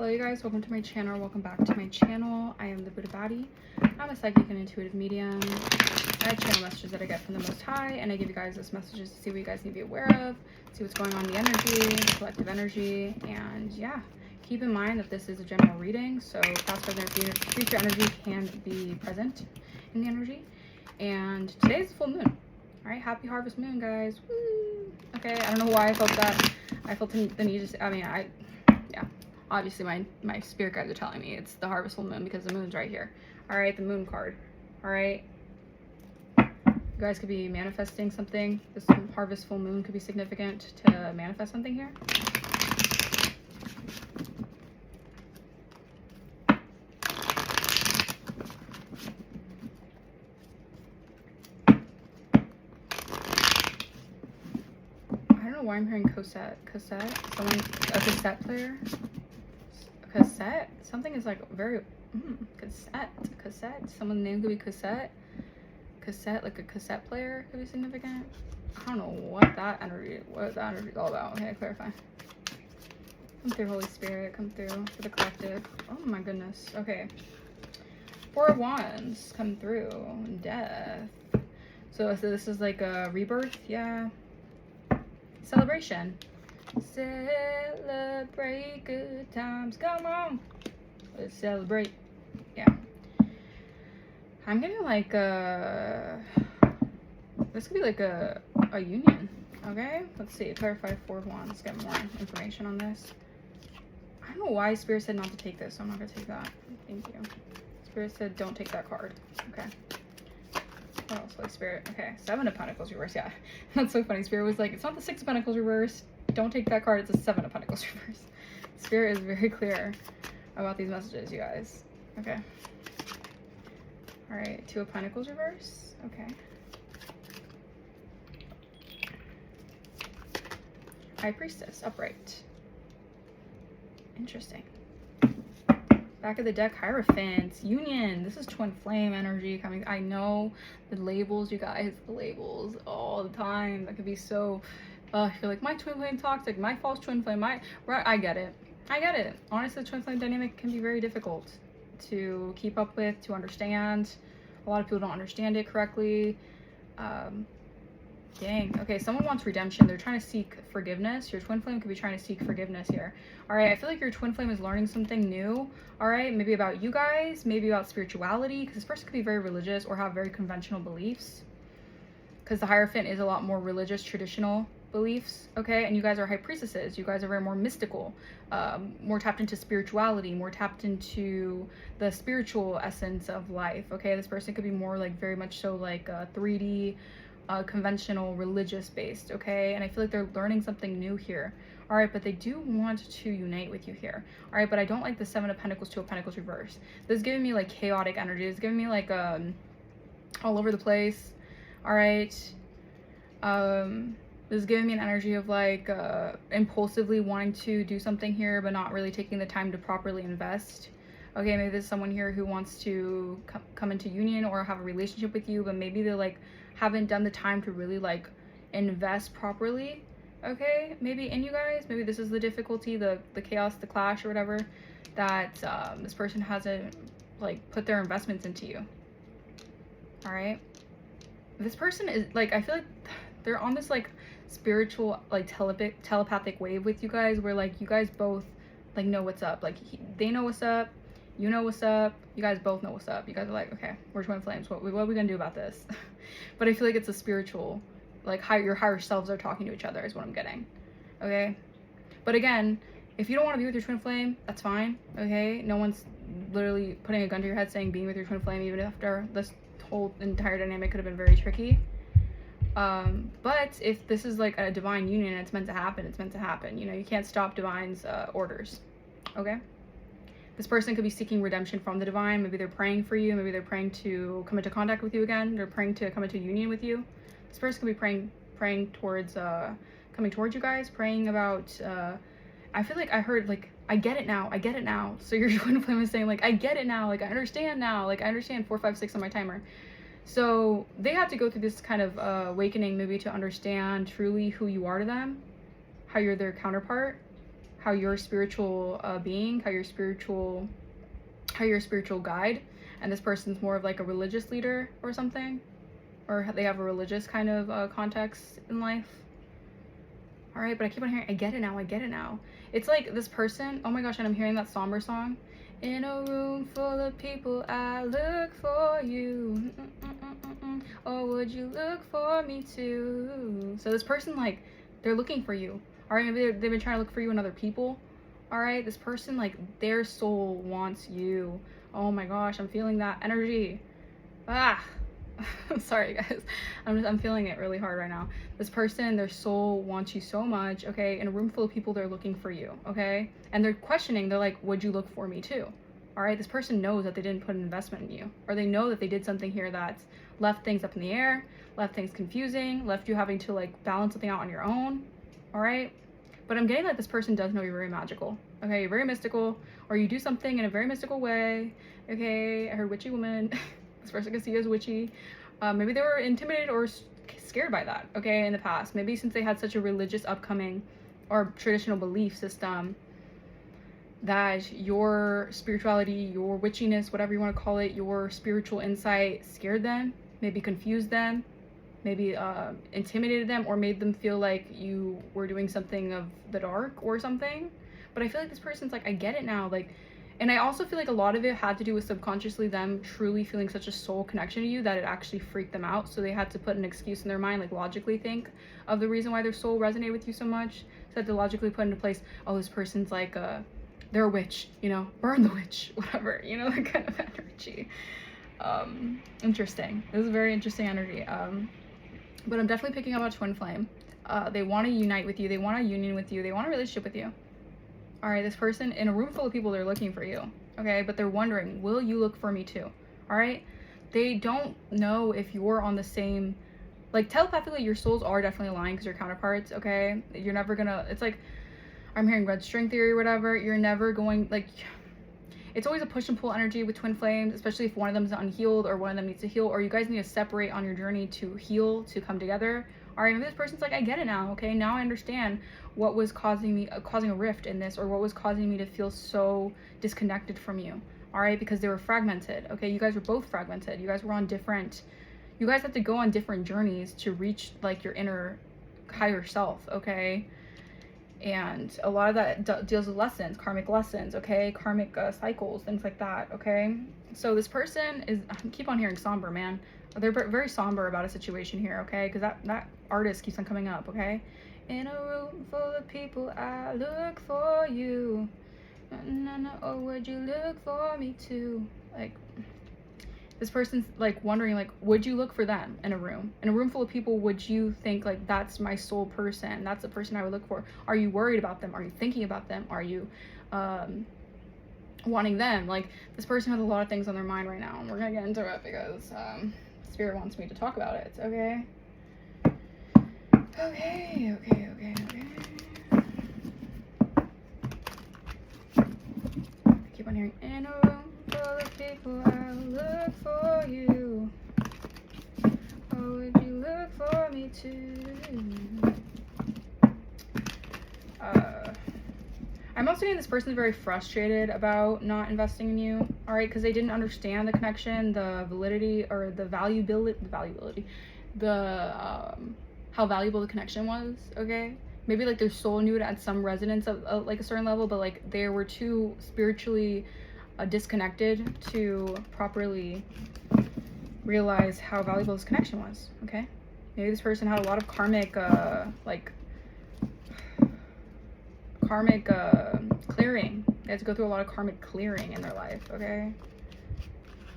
Hello you guys, welcome to my channel, welcome back to my channel. I am the Buddha Baddie. I'm a psychic and intuitive medium. I channel messages that I get from the Most High, and I give you guys those messages to see what you guys need to be aware of, see what's going on in the energy, the collective energy, and yeah, keep in mind that this is a general reading, so past, present, future energy can be present in the energy. And today's full moon. Alright, happy harvest moon, guys. Woo! Okay, I don't know why I felt that. I felt the need to, yeah. Obviously, my spirit guides are telling me it's the harvest full moon because the moon's right here. All right, the moon card. All right, you guys could be manifesting something. This harvest full moon could be significant to manifest something here. I don't know why I'm hearing cassette. Someone, a cassette player. Cassette? Something is like very cassette. Someone's name could be cassette, like a cassette player could be significant. I don't know what that energy is all about. Okay, clarify. Come through, Holy Spirit, come through for the collective. Oh my goodness. Okay, 4 of Wands come through. Death. So this is like a rebirth. Yeah, celebration. Celebrate good times, come on, let's celebrate. Yeah, I'm getting like this could be like a union. Okay, let's see, clarify 4 of Wands, get more information on this. I don't know why Spirit said not to take this, so I'm not gonna take that. Thank you. Spirit said don't take that card. Okay, what else? Like Spirit, okay, 7 of Pentacles reversed. Yeah, that's so funny. Spirit was like, it's not the 6 of Pentacles reversed, don't take that card, it's a 7 of Pentacles reverse. Spirit is very clear about these messages, you guys. Okay. All right, 2 of Pentacles reverse. Okay. High Priestess upright. Interesting. Back of the deck, Hierophant, Union. This is twin flame energy coming. I know the labels, you guys, the labels all the time. That could be so you're like, my twin flame toxic, my false twin flame, I get it. Honestly, the twin flame dynamic can be very difficult to keep up with, to understand. A lot of people don't understand it correctly. Dang. Okay, someone wants redemption. They're trying to seek forgiveness. Your twin flame could be trying to seek forgiveness here. All right, I feel like your twin flame is learning something new. All right, maybe about you guys, maybe about spirituality, because this person could be very religious or have very conventional beliefs, because the Hierophant is a lot more religious, traditional beliefs. Okay, and you guys are high priestesses. You guys are very more mystical, more tapped into spirituality, more tapped into the spiritual essence of life. Okay, this person could be more like very much so like 3D, conventional, religious based. Okay, and I feel like they're learning something new here. All right, but they do want to unite with you here. All right, but I don't like the 7 of Pentacles, 2 of Pentacles reverse. This is giving me like chaotic energy. It's giving me like all over the place. All right, this is giving me an energy of like impulsively wanting to do something here, but not really taking the time to properly invest. Okay, maybe there's someone here who wants to come into union or have a relationship with you, but maybe they like haven't done the time to really like invest properly. Okay, maybe in you guys, maybe this is the difficulty, the chaos, the clash or whatever, that this person hasn't like put their investments into you. All right, this person is like, I feel like they're on this like spiritual like telepathic wave with you guys, where like you guys both like know what's up. Like they know what's up, you know what's up, you guys both know what's up. You guys are like, okay, we're twin flames, what are we gonna do about this? But I feel like it's a spiritual, like your higher selves are talking to each other is what I'm getting. Okay, but again, if you don't want to be with your twin flame, that's fine. Okay, no one's literally putting a gun to your head saying being with your twin flame, even after this whole entire dynamic could have been very tricky. But if this is like a divine union and it's meant to happen, it's meant to happen. You know, you can't stop divine's orders. Okay, this person could be seeking redemption from the divine. Maybe they're praying for you, maybe they're praying to come into contact with you again, they're praying to come into union with you. This person could be praying towards coming towards you guys, praying about I feel like I heard like, I get it now. So your twin flame is saying like, I get it now, like I understand now, like I understand 4, 5, 6 on my timer. So they have to go through this kind of awakening maybe to understand truly who you are to them, how you're their counterpart, how your spiritual being, how your spiritual guide, and this person's more of like a religious leader or something, or they have a religious kind of context in life. All right, but I keep on hearing, I get it now, I get it now. It's like this person, oh my gosh, and I'm hearing that somber song. In a room full of people, I look for you. Or would you look for me too? So this person, like, they're looking for you. All right, maybe they've been trying to look for you in other people. All right, this person, like, their soul wants you. Oh my gosh, I'm feeling that energy. Ah. I'm sorry guys, I'm feeling it really hard right now. This person, their soul wants you so much, okay? In a room full of people, they're looking for you, okay? And they're questioning, they're like, would you look for me too? All right, this person knows that they didn't put an investment in you, or they know that they did something here that's left things up in the air, left things confusing, left you having to like balance something out on your own. All right, but I'm getting that this person does know you're very magical, okay? You're very mystical, or you do something in a very mystical way, okay? I heard witchy woman. This person can see you as witchy. Maybe they were intimidated or scared by that, okay, in the past. Maybe since they had such a religious upcoming or traditional belief system, that your spirituality, your witchiness, whatever you want to call it, your spiritual insight scared them, maybe confused them, maybe intimidated them, or made them feel like you were doing something of the dark or something. But I feel like this person's like, I get it now, like. And I also feel like a lot of it had to do with subconsciously them truly feeling such a soul connection to you that it actually freaked them out. So they had to put an excuse in their mind, like logically think of the reason why their soul resonated with you so much. So that they logically put into place, oh, this person's like, they're a witch, you know, burn the witch, whatever, you know, that kind of energy. Interesting. This is a very interesting energy. But I'm definitely picking up a twin flame. They want to unite with you. They want a union with you. They want a relationship with you. All right, this person, in a room full of people, they're looking for you, okay? But they're wondering, will you look for me too? All right? They don't know if you're on the same, like telepathically, your souls are definitely aligned because you're counterparts, okay? You're never gonna, it's like, I'm hearing red string theory or whatever. You're never going, like, it's always a push and pull energy with twin flames, especially if one of them is unhealed or one of them needs to heal, or you guys need to separate on your journey to heal, to come together. All right, maybe this person's like, I get it now, okay? Now I understand what was causing me, causing a rift in this, or what was causing me to feel so disconnected from you, all right? Because they were fragmented, okay? You guys were both fragmented. You guys were on different, you guys have to go on different journeys to reach like your inner higher self, okay? And a lot of that deals with lessons, karmic lessons, okay? Karmic cycles, things like that, okay? So this person is, I keep on hearing somber, man. They're very somber about a situation here, okay? Because that artist keeps on coming up, okay? In a room full of people, I look for you. Or would you look for me too? Like, this person's like wondering, like, would you look for them in a room? In a room full of people, would you think like, that's my soul person? That's the person I would look for. Are you worried about them? Are you thinking about them? Are you wanting them? Like, this person has a lot of things on their mind right now, and we're gonna get into it because Spirit wants me to talk about it, okay? Okay. Keep on hearing, in a room full of people, I look for you. Or would you look for me too? I'm also getting this person's very frustrated about not investing in you, all right? Because they didn't understand the connection, the validity, or the valuability, how valuable the connection was, okay? Maybe like their soul knew it at some resonance of like a certain level, but like they were too spiritually disconnected to properly realize how valuable this connection was, okay? Maybe this person had a lot of karmic clearing. They had to go through a lot of karmic clearing in their life, okay?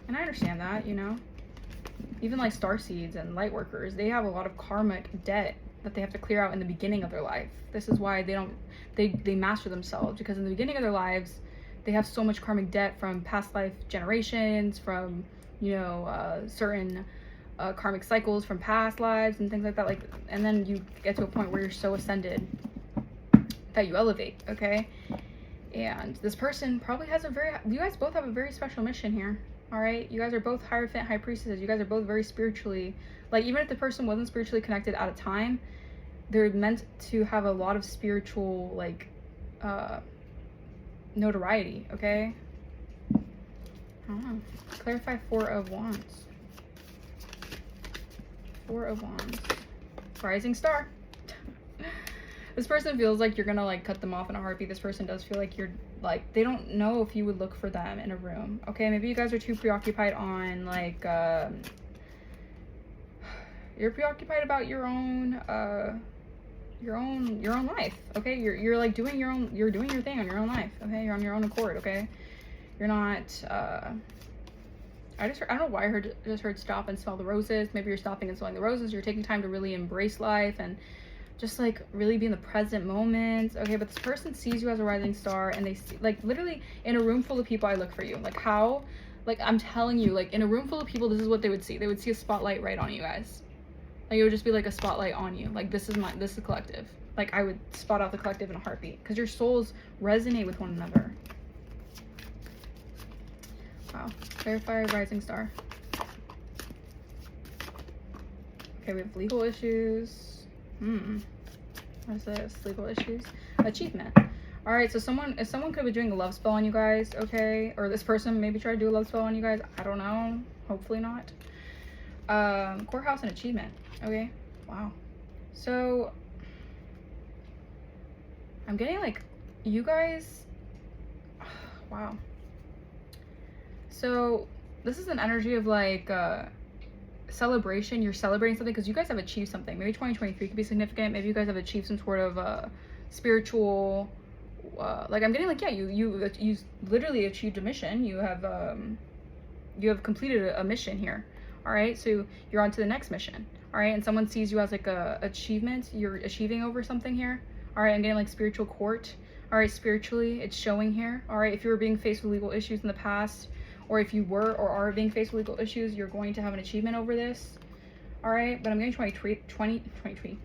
And I understand that, you know? Even like starseeds and light workers, they have a lot of karmic debt that they have to clear out in the beginning of their life. This is why they master themselves, because in the beginning of their lives, they have so much karmic debt from past life generations, from, you know, certain karmic cycles from past lives and things like that. Like, and then you get to a point where you're so ascended that you elevate, okay? And this person probably has you guys both have a very special mission here. All right, you guys are both Hierophant, High Priestesses. You guys are both very spiritually, like, even if the person wasn't spiritually connected at a time, they're meant to have a lot of spiritual, like, notoriety, okay? I don't know. Clarify 4 of Wands. 4 of Wands. Rising star. This person feels like you're gonna like cut them off in a heartbeat. This person does feel like you're like, they don't know if you would look for them in a room. Okay, maybe you guys are too preoccupied on like you're preoccupied about your own life. Okay, you're like doing your own, you're doing your thing on your own life. Okay, you're on your own accord. Okay, you're not I don't know why I just heard stop and smell the roses. Maybe you're stopping and smelling the roses. You're taking time to really embrace life and just like really be in the present moment. Okay, but this person sees you as a rising star, and they see, like, literally in a room full of people, I look for you. Like, how, like, I'm telling you, like, in a room full of people, this is what they would see. They would see a spotlight right on you guys. Like, it would just be like a spotlight on you. Like, this is collective. Like, I would spot out the collective in a heartbeat because your souls resonate with one another. Wow. Clarify rising star. Okay, we have legal issues. What is this? Legal issues. Achievement. All right, so someone could be doing a love spell on you guys, okay? Or this person maybe try to do a love spell on you guys. I don't know. Hopefully not. Courthouse and achievement. Okay. Wow. So I'm getting like you guys. Wow. So this is an energy of like celebration. You're celebrating something because you guys have achieved something. Maybe 2023 could be significant. Maybe you guys have achieved some sort of spiritual like, I'm getting like, yeah, you literally achieved a mission. You have completed a mission here. All right, so you're on to the next mission. All right, and someone sees you as like a achievement. You're achieving over something here. All right, I'm getting like spiritual court. All right, spiritually it's showing here. All right, if you were being faced with legal issues in the past, or if you were or are being faced with legal issues, you're going to have an achievement over this. All right, but I'm getting 2023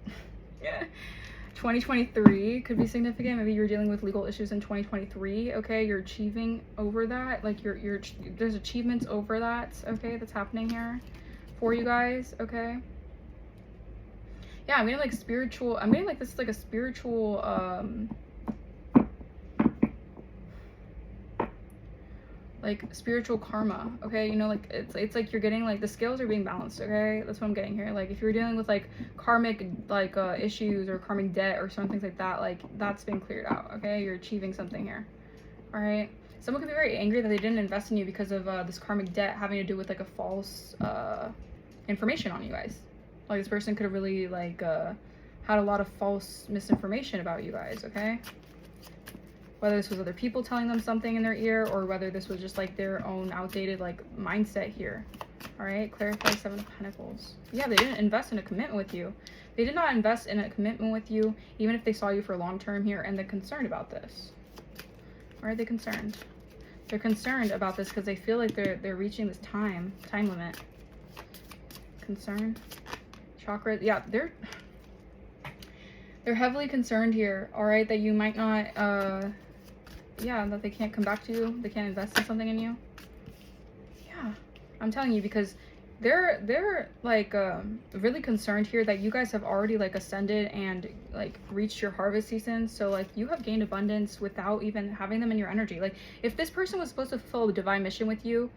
could be significant. Maybe you're dealing with legal issues in 2023. Okay, you're achieving over that. Like there's achievements over that. Okay, that's happening here for you guys. Okay. Yeah, I'm getting like spiritual. I'm getting like this is like a spiritual like spiritual karma. Okay, you know, like it's like you're getting like the scales are being balanced. Okay, that's what I'm getting here. Like if you're dealing with like karmic like issues or karmic debt or some things like that, like that's been cleared out. Okay, you're achieving something here. All right, someone could be very angry that they didn't invest in you because of this karmic debt having to do with like a false information on you guys. Like this person could have really like had a lot of false misinformation about you guys. Okay, whether this was other people telling them something in their ear, or whether this was just like their own outdated like mindset here. All right, clarify 7 of Pentacles. Yeah, they didn't invest in a commitment with you. They did not invest in a commitment with you, even if they saw you for long term here, and they're concerned about this. Why are they concerned? They're concerned about this because they feel like they're reaching this time limit. Concerned. Chakra. Yeah, they're heavily concerned here. All right, that you might not yeah, that they can't come back to you. They can't invest in something in you. Yeah, I'm telling you, because they're like really concerned here that you guys have already like ascended and like reached your harvest season. So like you have gained abundance without even having them in your energy. Like if this person was supposed to fulfill a divine mission with you,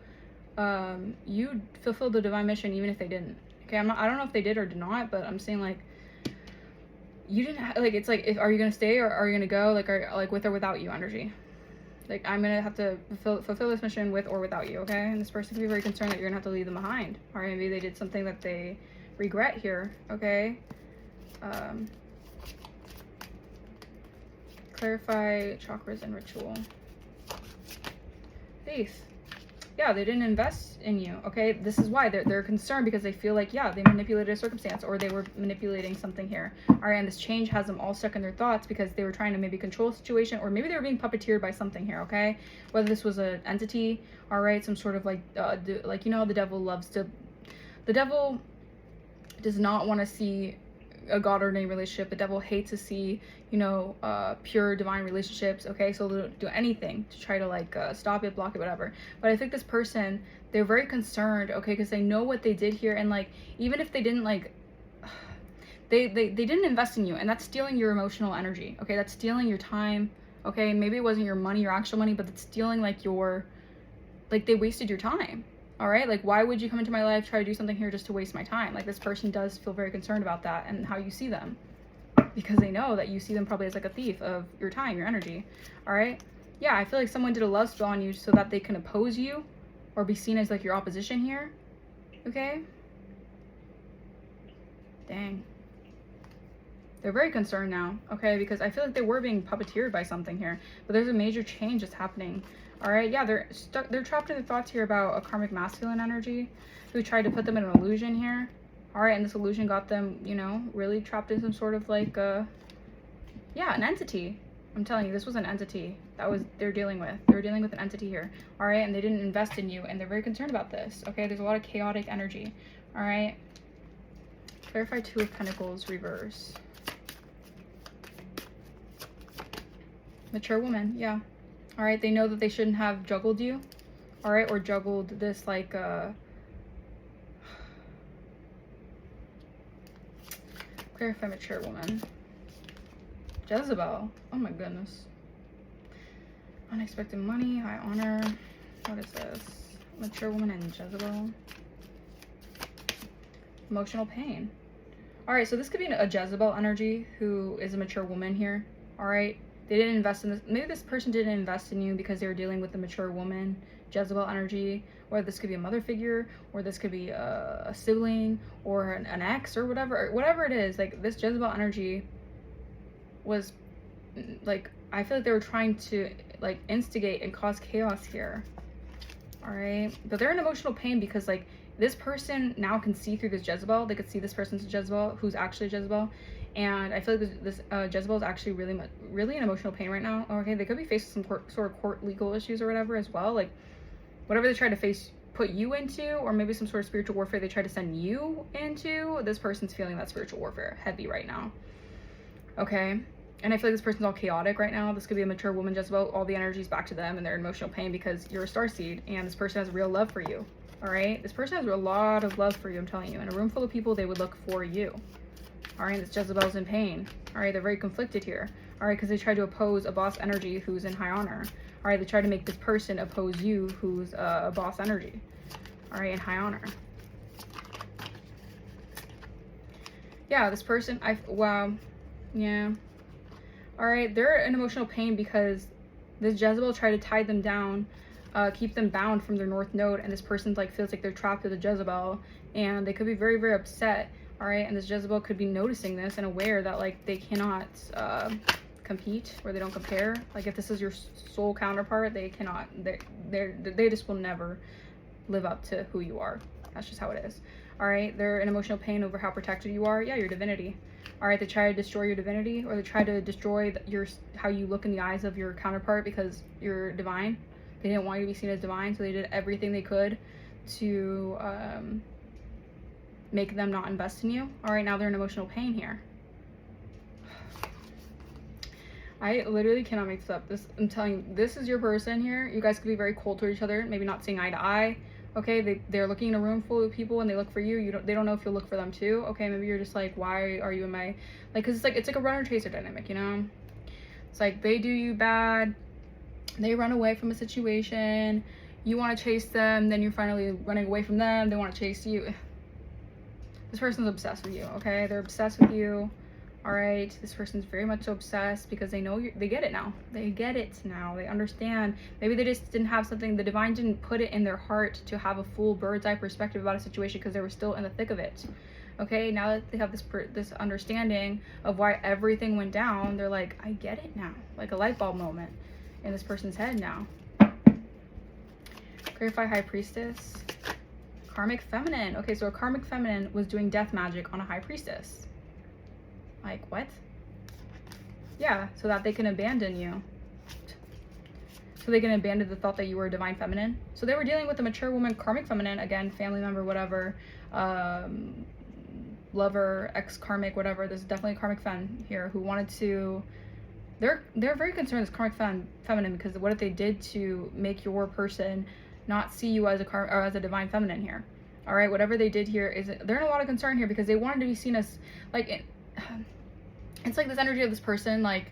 you fulfilled the divine mission even if they didn't. Okay, I don't know if they did or did not, but I'm saying like you didn't like, it's like, are you gonna stay or are you gonna go? Like, like with or without you energy. Like I'm gonna have to fulfill this mission with or without you. Okay, and this person could be very concerned that you're gonna have to leave them behind, or maybe they did something that they regret here. Okay. Clarify chakras and ritual. Faith. Yeah, they didn't invest in you. Okay, this is why they're concerned, because they feel like, yeah, they manipulated a circumstance, or they were manipulating something here. All right, and this change has them all stuck in their thoughts because they were trying to maybe control a situation, or maybe they were being puppeteered by something here. Okay, whether this was an entity, all right, some sort of like you know, the devil loves to, the devil does not want to see a God-ordained relationship. The devil hates to see, you know, pure divine relationships. Okay, so they'll do anything to try to like stop it, block it, whatever. But I think this person, they're very concerned, okay, because they know what they did here, and like even if they didn't like they didn't invest in you, and that's stealing your emotional energy. Okay, that's stealing your time, Okay, maybe it wasn't your money, your actual money, but it's stealing like your, like they wasted your time. All right, like why would you come into my life, try to do something here just to waste my time? Like this person does feel very concerned about that and how you see them, because they know that you see them probably as like a thief of your time, your energy. All right, yeah, I feel like someone did a love spell on you so that they can oppose you or be seen as like your opposition here. Okay, dang, they're very concerned now. Okay, because I feel like they were being puppeteered by something here, but there's a major change that's happening. All right, yeah, they're trapped in their thoughts here about a karmic masculine energy who tried to put them in an illusion here. All right, and this illusion got them, you know, really trapped in some sort of like yeah, an entity. I'm telling you, this was an entity that was they're dealing with. They're dealing with an entity here. All right, and they didn't invest in you, and they're very concerned about this. Okay, there's a lot of chaotic energy. All right, clarify Two of Pentacles reverse. Mature woman, yeah. All right, they know that they shouldn't have juggled you, all right, or juggled this like clarify mature woman. Jezebel, oh my goodness. Unexpected money, high honor. What is this? Mature woman and Jezebel. Emotional pain. All right, so this could be a Jezebel energy who is a mature woman here, all right. They didn't invest in this. Maybe this person didn't invest in you because they were dealing with the mature woman, Jezebel energy, or this could be a mother figure, or this could be a sibling, or an ex, or whatever it is. Like this Jezebel energy was like, I feel like they were trying to like instigate and cause chaos here. All right, but they're in emotional pain because like this person now can see through this Jezebel. They could see this person's Jezebel who's actually Jezebel. And I feel like this Jezebel is actually really in emotional pain right now. Okay, they could be facing some sort of court legal issues or whatever as well. Like whatever they try to put you into, or maybe some sort of spiritual warfare they try to send you into, this person's feeling that spiritual warfare heavy right now. Okay, and I feel like this person's all chaotic right now. This could be a mature woman Jezebel. All the energy's back to them and they're in emotional pain because you're a starseed and this person has real love for you. All right, this person has a lot of love for you, I'm telling you. In a room full of people, they would look for you. All right, this Jezebel's in pain. All right, they're very conflicted here. All right, because they tried to oppose a boss energy who's in high honor. All right, they tried to make this person oppose you who's a boss energy. All right, in high honor. Yeah, this person, wow, yeah. All right, they're in emotional pain because this Jezebel tried to tie them down, keep them bound from their north node, and this person like feels like they're trapped with a Jezebel, and they could be very, very upset. All right, and this Jezebel could be noticing this and aware that like they cannot compete, or they don't compare. Like if this is your soul counterpart, they cannot. They just will never live up to who you are. That's just how it is. All right, they're in emotional pain over how protected you are. Yeah, your divinity. All right, they try to destroy your divinity, or they try to destroy how you look in the eyes of your counterpart because you're divine. They didn't want you to be seen as divine, so they did everything they could to make them not invest in you. All right, now they're in emotional pain here. I literally cannot make this up. I'm telling you, this is your person here. You guys could be very cold to each other, maybe not seeing eye to eye. Okay, they're looking in a room full of people and they look for you. They don't know if you'll look for them too. Okay, maybe you're just like, why are you in my, like, because it's like a runner chaser dynamic, you know. It's like they do you bad, they run away from a situation, you want to chase them, then you're finally running away from them, they want to chase you. This person's obsessed with you. Okay, they're obsessed with you. All right, this person's very much obsessed because they know they get it now. They get it now. They understand. Maybe they just didn't have something, the divine didn't put it in their heart to have a full bird's eye perspective about a situation because they were still in the thick of it. Okay, now that they have this understanding of why everything went down, they're like, I get it now. Like a light bulb moment in this person's head now. Clarify High Priestess. Karmic feminine. Okay, so a karmic feminine was doing death magic on a high priestess. Like what? Yeah, so that they can abandon you. So they can abandon the thought that you were a divine feminine. So they were dealing with a mature woman, karmic feminine, again, family member, whatever, lover, ex-karmic, whatever. There's definitely a karmic femme here who wanted to, they're very concerned as karmic feminine because what if they did to make your person not see you as a divine feminine here. All right, whatever they did here is, they're in a lot of concern here because they wanted to be seen as like, it's like this energy of this person, like,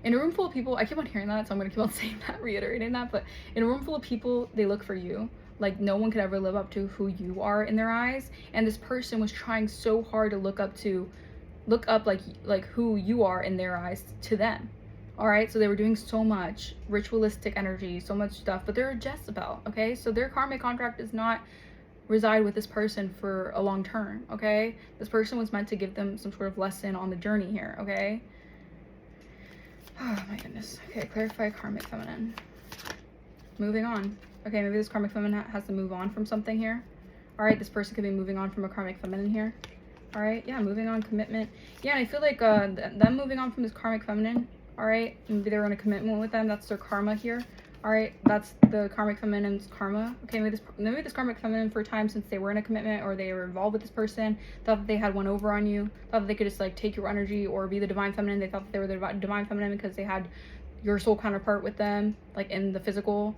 in a room full of people, I keep on hearing that, so I'm gonna keep on saying that, reiterating that, but in a room full of people, they look for you. Like, no one could ever live up to who you are in their eyes, and this person was trying so hard to look up like who you are in their eyes to them. All right, so they were doing so much ritualistic energy, so much stuff, but they're a Jezebel, okay? So their karmic contract does not reside with this person for a long term, okay? This person was meant to give them some sort of lesson on the journey here, okay? Oh my goodness. Okay, clarify karmic feminine. Moving on. Okay, maybe this karmic feminine has to move on from something here. All right, this person could be moving on from a karmic feminine here. All right, yeah, moving on, commitment. Yeah, and I feel like them moving on from this karmic feminine, all right, maybe they were in a commitment with them. That's their karma here. All right, that's the karmic feminine's karma. Okay, maybe this karmic feminine, for a time, since they were in a commitment or they were involved with this person, thought that they had one over on you, thought that they could just like take your energy or be the divine feminine. They thought that they were the divine feminine because they had your soul counterpart with them, like in the physical.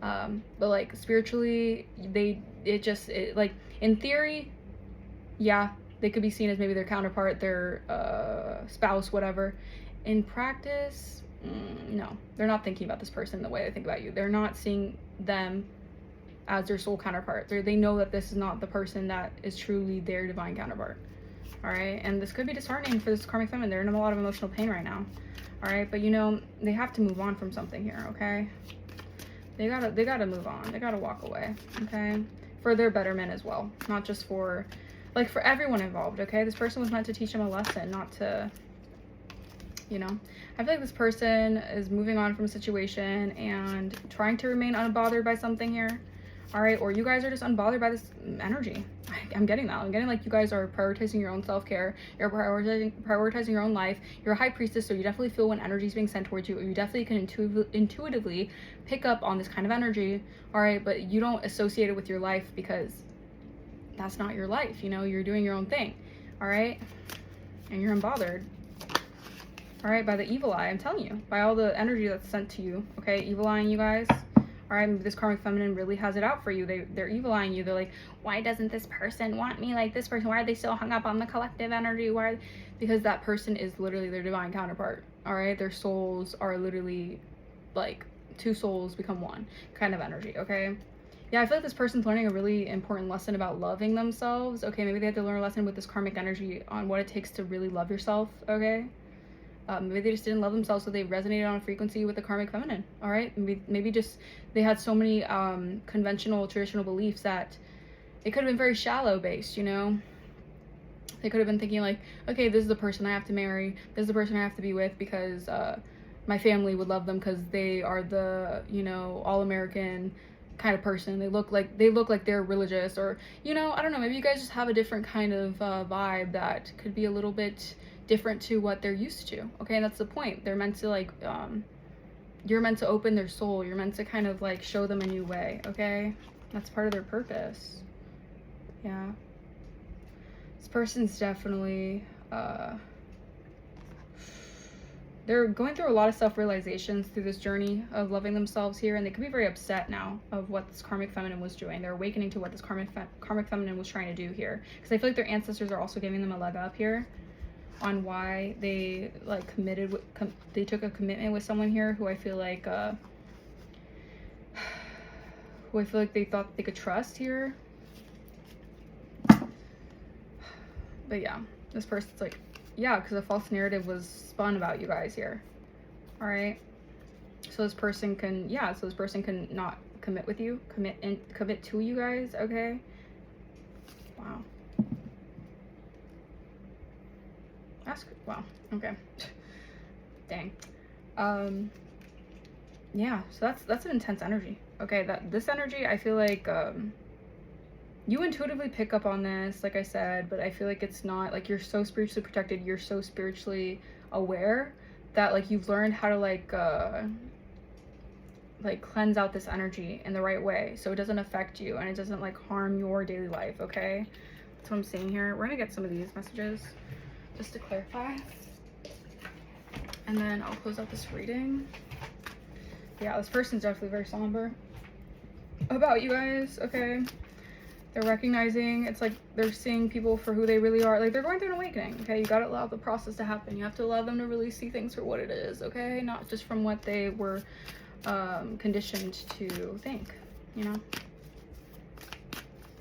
But like spiritually, like in theory, yeah, they could be seen as maybe their counterpart, their spouse, whatever. In practice, no, they're not thinking about this person the way they think about you. They're not seeing them as their soul counterpart. They know that this is not the person that is truly their divine counterpart. All right, and this could be disheartening for this karmic feminine. They're in a lot of emotional pain right now. All right, but you know, they have to move on from something here, okay? They gotta move on. They gotta walk away, okay? For their betterment as well, not just for, like, for everyone involved, okay? This person was meant to teach them a lesson, not to, you know? I feel like this person is moving on from a situation and trying to remain unbothered by something here, all right? Or you guys are just unbothered by this energy. I'm getting that. I'm getting like you guys are prioritizing your own self-care. You're prioritizing your own life. You're a high priestess, so you definitely feel when energy is being sent towards you, or you definitely can intuitively pick up on this kind of energy, all right? But you don't associate it with your life because that's not your life, you know? You're doing your own thing, all right? And you're unbothered. All right, by the evil eye, I'm telling you, by all the energy that's sent to you, okay? Evil eyeing you guys. All right, maybe this karmic feminine really has it out for you. They're evil eyeing you. They're like, why doesn't this person want me like this person? Why are they so hung up on the collective energy? Why? Because that person is literally their divine counterpart. All right, their souls are literally like two souls become one kind of energy, okay? Yeah, I feel like this person's learning a really important lesson about loving themselves. Okay, maybe they had to learn a lesson with this karmic energy on what it takes to really love yourself, okay? Maybe they just didn't love themselves, so they resonated on a frequency with the karmic feminine, all right? Maybe just they had so many conventional, traditional beliefs that it could have been very shallow based, you know? They could have been thinking like, okay, this is the person I have to marry. This is the person I have to be with because my family would love them because they are the, you know, all-American kind of person. They look like they're religious, or, you know, I don't know, maybe you guys just have a different kind of vibe that could be a little bit different to what they're used to, okay? And that's the point. They're meant to like you're meant to open their soul. You're meant to kind of like show them a new way, okay? That's part of their purpose. Yeah, this person's definitely they're going through a lot of self-realizations through this journey of loving themselves here, and they could be very upset now of what this karmic feminine was doing. They're awakening to what this karmic feminine was trying to do here, because I feel like their ancestors are also giving them a leg up here on why they like they took a commitment with someone here who I feel like they thought they could trust here. But yeah, this person's like, yeah, because a false narrative was spun about you guys here, all right? So this person can, yeah, so this person can not commit with you, commit to you guys, okay? Wow. Wow, okay. Dang. Yeah, so that's an intense energy, okay? This energy, I feel like you intuitively pick up on this, like I said, but I feel like it's not like you're so spiritually protected, you're so spiritually aware that like you've learned how to like cleanse out this energy in the right way so it doesn't affect you and it doesn't like harm your daily life, okay? That's what I'm seeing here. We're gonna get some of these messages just to clarify, and then I'll close out this reading. Yeah, this person's definitely very somber about you guys, okay? They're recognizing, it's like they're seeing people for who they really are. Like, they're going through an awakening, okay? You gotta allow the process to happen. You have to allow them to really see things for what it is, okay? Not just from what they were conditioned to think, you know?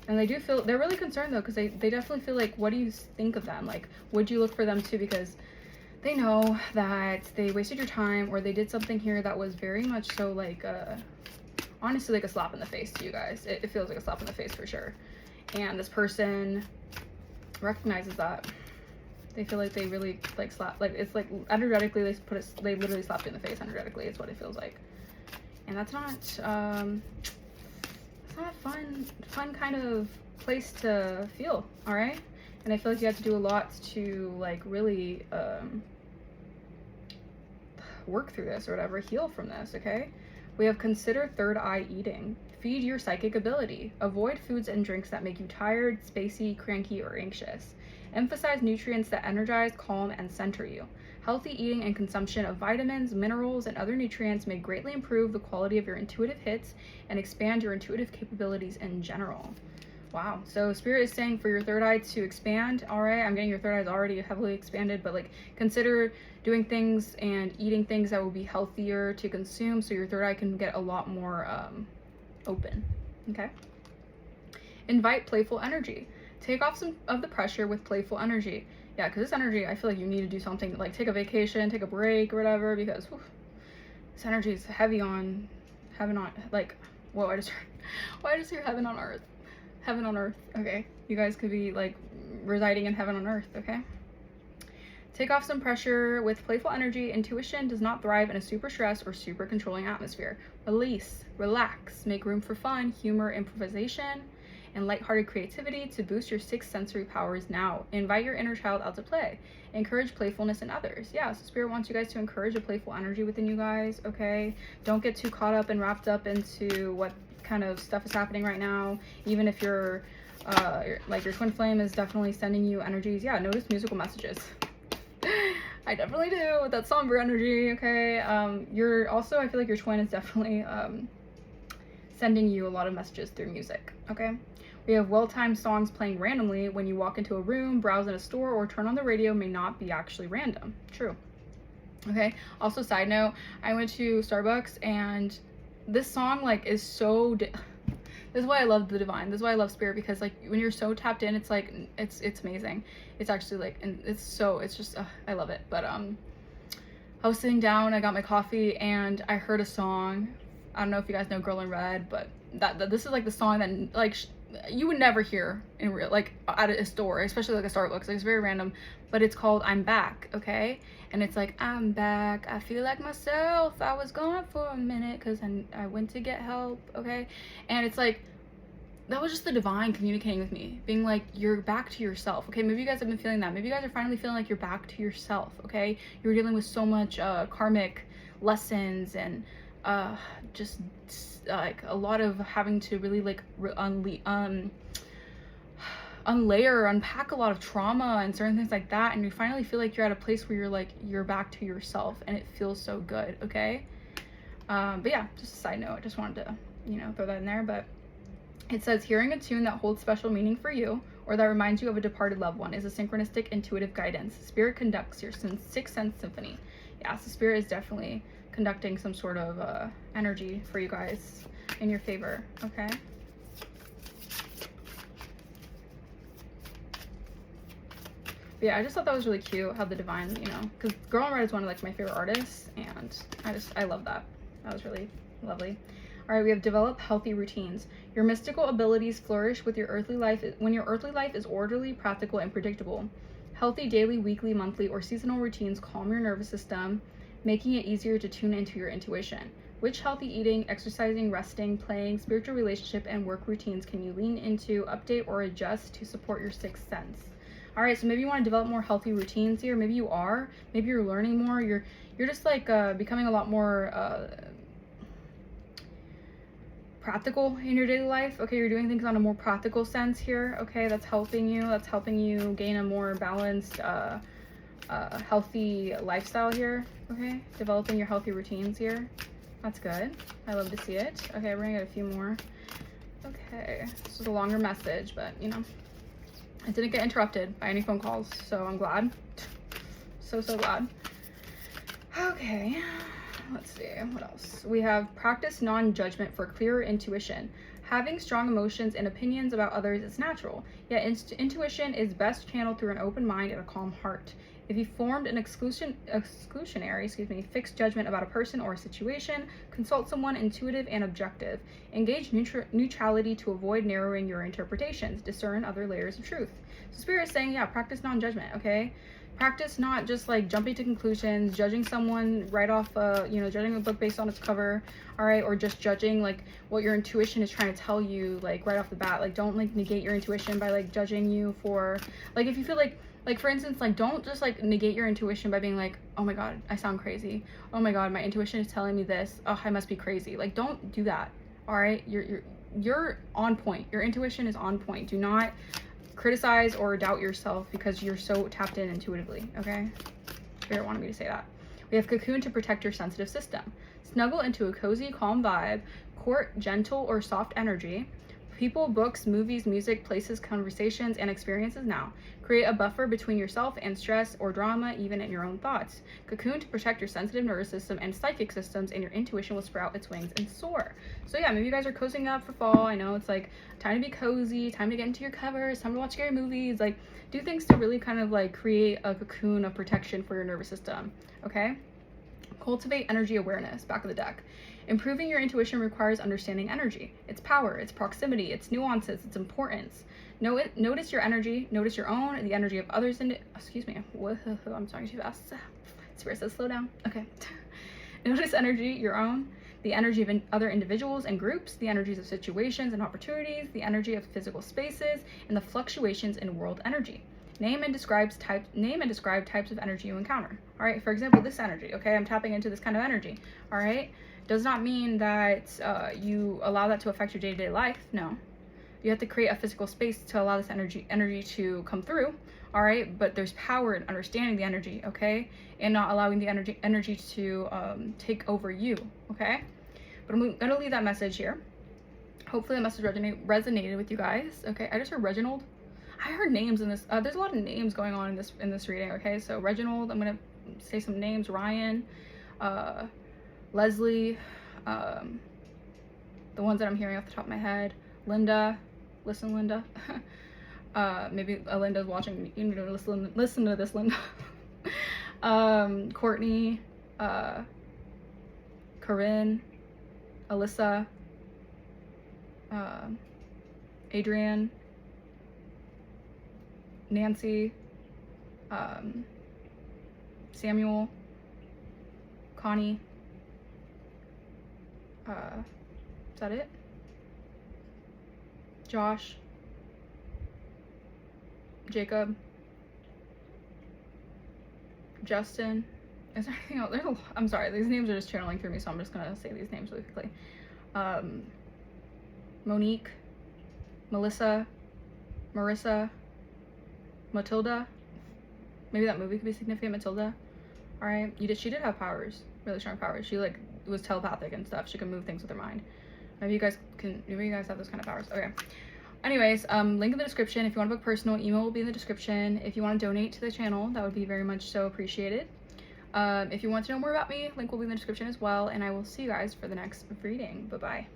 And they do feel, they're really concerned though, because they definitely feel like, what do you think of them? Like, would you look for them too? Because they know that they wasted your time, or they did something here that was very much so like, honestly, like a slap in the face to you guys. It feels like a slap in the face for sure. And this person recognizes that. They feel like they really like slap, like it's like energetically they literally slapped you in the face energetically. It's what it feels like. And that's not it's not a fun kind of place to feel, all right? And I feel like you have to do a lot to like really work through this or whatever, heal from this, okay? We have consider third eye eating. Feed your psychic ability. Avoid foods and drinks that make you tired, spacey, cranky, or anxious. Emphasize nutrients that energize, calm, and center you. Healthy eating and consumption of vitamins, minerals, and other nutrients may greatly improve the quality of your intuitive hits and expand your intuitive capabilities in general. Wow. So Spirit is saying for your third eye to expand. All right. I'm getting your third eye is already heavily expanded, but like consider doing things and eating things that will be healthier to consume so your third eye can get a lot more open. Okay. Invite playful energy. Take off some of the pressure with playful energy. Yeah, because this energy, I feel like you need to do something, like take a vacation, take a break or whatever, because whew, this energy is heavy on heaven on, like, whoa, I just hear heaven on earth. Heaven on earth. Okay, you guys could be like residing in heaven on earth. Okay, take off some pressure with playful energy. Intuition does not thrive in a super stressed or super controlling atmosphere. Release, relax, make room for fun, humor, improvisation, and lighthearted creativity to boost your six sensory powers now. Invite your inner child out to play. Encourage playfulness in others. Yeah, so Spirit wants you guys to encourage a playful energy within you guys, okay? Don't get too caught up and wrapped up into what kind of stuff is happening right now. Even if you're, like your twin flame is definitely sending you energies. Yeah, notice musical messages. I definitely do with that somber energy, okay? You're also, I feel like your twin is definitely sending you a lot of messages through music, okay? We have well-timed songs playing randomly when you walk into a room, browse in a store, or turn on the radio may not be actually random. True. Okay. Also, side note, I went to Starbucks and this song like is so this is why I love the divine. This is why I love Spirit, because like when you're so tapped in, it's like it's amazing. It's actually like, and it's just I love it. But I was sitting down, I got my coffee, and I heard a song. I don't know if you guys know Girl in Red, but this is like the song that like you would never hear in real, like at a store, especially like a Starbucks. Like, it's very random, but it's called I'm Back, okay? And it's like, I'm back, I feel like myself, I was gone for a minute because I went to get help, okay? And it's like, that was just the divine communicating with me, being like, you're back to yourself, okay? Maybe you guys have been feeling that. Maybe you guys are finally feeling like you're back to yourself, okay? You're dealing with so much karmic lessons and just like a lot of having to really like unlayer, unpack a lot of trauma and certain things like that, and you finally feel like you're at a place where you're like, you're back to yourself, and it feels so good, okay? But yeah, just a side note, I just wanted to, you know, throw that in there. But it says, hearing a tune that holds special meaning for you or that reminds you of a departed loved one is a synchronistic intuitive guidance. Spirit conducts your sixth sense symphony. Yeah, so Spirit is definitely conducting some sort of energy for you guys in your favor, okay? But yeah, I just thought that was really cute how the divine, you know, because Girl in Red is one of like my favorite artists, and I love that. That was really lovely. All right, we have develop healthy routines. Your mystical abilities flourish with your earthly life when your earthly life is orderly, practical, and predictable. Healthy daily, weekly, monthly, or seasonal routines calm your nervous system, making it easier to tune into your intuition. Which healthy eating, exercising, resting, playing, spiritual relationship, and work routines can you lean into, update, or adjust to support your sixth sense? All right, so maybe you want to develop more healthy routines here. Maybe you are. Maybe you're learning more. You're just like becoming a lot more practical in your daily life. Okay, you're doing things on a more practical sense here. Okay, that's helping you. That's helping you gain a more balanced, healthy lifestyle here. Okay, developing your healthy routines here. That's good. I love to see it. Okay, we're gonna get a few more. Okay, this is a longer message, but you know, I didn't get interrupted by any phone calls, so I'm glad. So glad. Okay, let's see, what else? We have practice non-judgment for clearer intuition. Having strong emotions and opinions about others is natural, yet intuition is best channeled through an open mind and a calm heart. If you formed an exclusionary, fixed judgment about a person or a situation, consult someone intuitive and objective. Engage neutrality to avoid narrowing your interpretations. Discern other layers of truth. So Spirit is saying, yeah, practice non-judgment, okay? Practice not just like jumping to conclusions, judging someone right off, judging a book based on its cover, all right, or just judging like what your intuition is trying to tell you, like right off the bat. Like, don't like negate your intuition by like judging you for, like, if you feel like for instance, like, don't just like negate your intuition by being like, oh my god, I sound crazy. Oh my god, my intuition is telling me this. Oh, I must be crazy. Like, don't do that. All right, you're on point. Your intuition is on point. Do not criticize or doubt yourself because you're so tapped in intuitively, okay? Spirit wanted me to say that. We have cocoon to protect your sensitive system. Snuggle into a cozy, calm vibe. Court gentle or soft energy. People, books, movies, music, places, conversations, and experiences now. Create a buffer between yourself and stress or drama, even in your own thoughts. Cocoon to protect your sensitive nervous system and psychic systems, and your intuition will sprout its wings and soar. So yeah, maybe you guys are cozying up for fall. I know it's like time to be cozy, time to get into your covers, time to watch scary movies. Like, do things to really kind of like create a cocoon of protection for your nervous system, okay? Cultivate energy awareness, back of the deck. Improving your intuition requires understanding energy, its power, its proximity, its nuances, its importance. Notice your energy, notice your own, the energy of others, excuse me, I'm talking too fast. Spirit says slow down, okay. Notice energy, your own, the energy of other individuals and groups, the energies of situations and opportunities, the energy of physical spaces, and the fluctuations in world energy. Name and describe types of energy you encounter. All right, for example, this energy, okay, I'm tapping into this kind of energy, all right? Does not mean that you allow that to affect your day-to-day life. No, you have to create a physical space to allow this energy to come through, all right? But there's power in understanding the energy, okay, and not allowing the energy to take over you, okay? But I'm gonna leave that message here. Hopefully that message resonated with you guys. Okay, I just heard Reginald. I heard names in this. There's a lot of names going on in this reading. Okay, so Reginald, I'm gonna say some names. Ryan, Leslie, the ones that I'm hearing off the top of my head. Linda, listen, Linda. Maybe Linda's watching. You need to listen to this, Linda. Courtney, Corinne, Alyssa, Adrienne, Nancy, Samuel, Connie. Is that it? Josh, Jacob, Justin. Is there anything else? I'm sorry, these names are just channeling through me, so I'm just gonna say these names really quickly. Monique, Melissa, Marissa, Matilda. Maybe that movie could be significant. Matilda. All right, she did have powers, really strong powers. She like was telepathic and stuff. She could move things with her mind. Maybe you guys have those kind of powers. Okay. Anyways, link in the description. If you want to book personal, email will be in the description. If you want to donate to the channel, that would be very much so appreciated. If you want to know more about me, link will be in the description as well. And I will see you guys for the next reading. Bye bye.